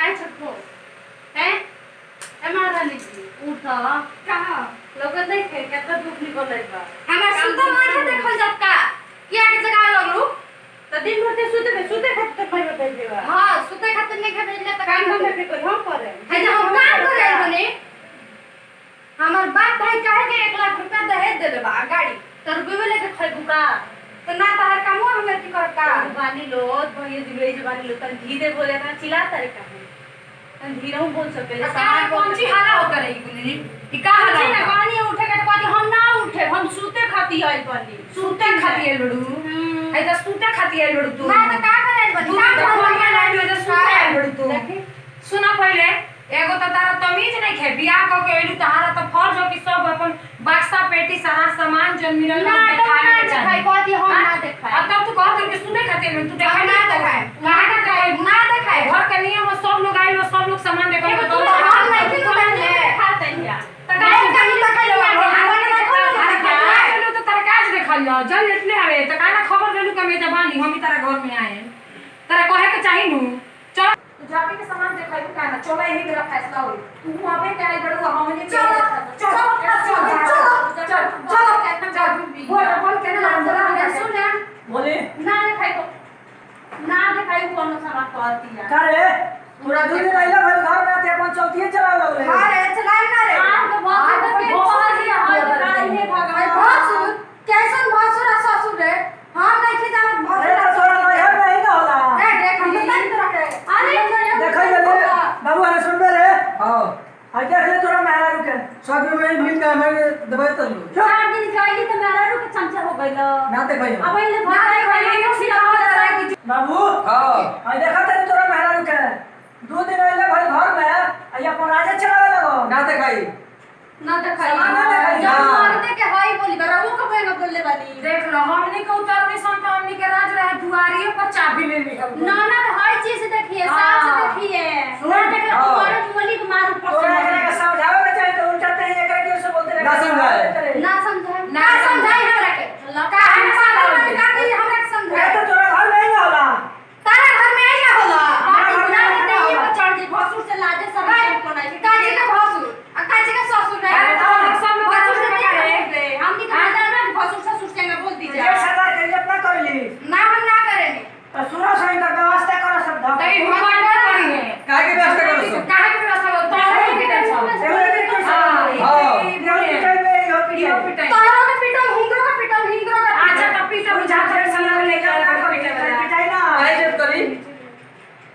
काय छटको हैं ए महारानी जी उठा कहां लगत नहीं थे कितना धूप निकल रही बा हमार सुतो माथे देखल जात का किया के जगह लगलू तो दिन भर ते सुते खाते भाई बताई देवा हां सुते खातिर नहीं खातिर ले त काम धंधा के कोई हम करे है जे हम काम करे बने हमार बाप भाई काहे के 1 लाख रुपया दहेज दे देबा गाड़ी तो रुपये लेके खइबू का तो ना तार काम हमें की कर का बानी लो भैया दिवे जे बानी लो तन धीरे बोले ना चिल्ला तारे का तन धीरे हम बोल सकेले सामान कौन सी हाला होत रही कुनी ई का हाला ना पानी उठे के तो हम ना उठे हम सूते खाती आई पानी सूते खातिर लड़ू है त सूते खातिर लड़ू तू ना तो का करे बनी काम कर ना लड़ू त सूते लड़ू तू देखी सुना पहले एगो त तारा तमीज नहीं खे बियाह क के एलू तहारा त फर्ज हो कि सब अपन बक्सा पेटी सारा सामान जन मिलल ना दिखाए के दिखाई कहती हम ना दिखाई अब तब तू कहत कि सुने खातिर तू देखाई ना दिखाए ना दिखाई घर के नियम सब लोग आइल सब लोग सामान देखो तो हम नहीं की कहले खाते या त गाय का नहीं दिखाई लो हम ना चलो तो तरकाज देखल जाओ जल इतने आवे त काना खबर देलू के मैं जबानी हम तारा घर में आए तारा कहे के चाहि नु चल जाके के सामान देखाई का ना चलो यही मेरा फैसला हो तू वहां पे क्या बड़ू हम ने चलो बोल के ना सुन ना बोले ना दिखाई तो ना दिखाई कौन सा कहती है का रे पूरा दिन रहिला भल घर में ते अपन चलतिए चला लगले अरे चलाई ना रे आज तो बहुत के बहुत ही हाय हे भगवान भसुर कैसन भसुर ससुर रे हम नहीं के जानत अरे भसुर तो तोरा नहीं है नहीं ना होला ए देख हम बताई तोरा के अरे देखै ले बाबू अरे सुन बे रे हां आ देख ले तोरा मेहरा रुके सब में मिल के हमें दबाई तो लो 4 दिन गईली तो मेरा रुक चमचा हो गइल ना देखै अब ले भाई बाबू हां आ देखा तनी तोरा मेहरा रुके 2 दिन रहिला भाई घर में आ अपन राजा चलावे लगो ना देखाई ना दिखाई सामान ना दिखाई। जब मारते के हाई बोली बरा वो कब ना बोलले वाली देख लो हमनी के उतरने सन तो हमनी के राज रहे दुआरिये पर चाबी ले निकल ना ना तो हर चीज देखिए सास देखिए ना देखे तुम्हारे जुमली को मार ऊपर तोरा एकरा के से समझावे के चाहे तो उल्टा ते एकरा के से बोलते ना समझाए। ना समझाए ना समझाई हमरा के का हम पागल का के हमरा के समझाए तो तोरा घर में ही ना होला तारा घर में आई ना होला ना ना ये पर चढ़ गई भसुर से लाजे सब को नहीं काजी के भसुर आ काजी के ससुर रे अरे तो हम सब लोग भसुर भसुर से से करे हम नहीं कहना ना भसुर ससुर से बोल जे दीजिए सरकार के अपना करली ना हम ना करेंगे तो सुनो सही का व्यवस्था करो सब धम तई हुकम ना करी है काहे के व्यवस्था करो सो काहे के व्यवस्था हो तोरे के टेंशन एवरे के हां तारा के पीटो हिंगरो का पीटो हिंगरो का अच्छा तो पीटो बुझा के सलाह लेके आ पीटो काहे जब करी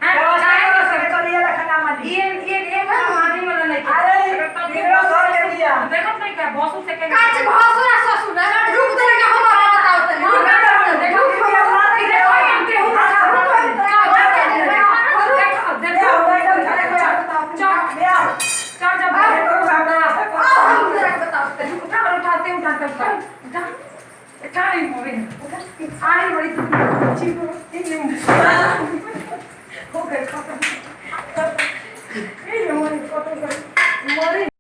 व्यवस्था करो सब करिए रखना मत ये मानी वाला नहीं देखो नहीं क्या भसुर से के काज भसुर आ ससुर रुक दे के हम बताओ तने देखो उठाते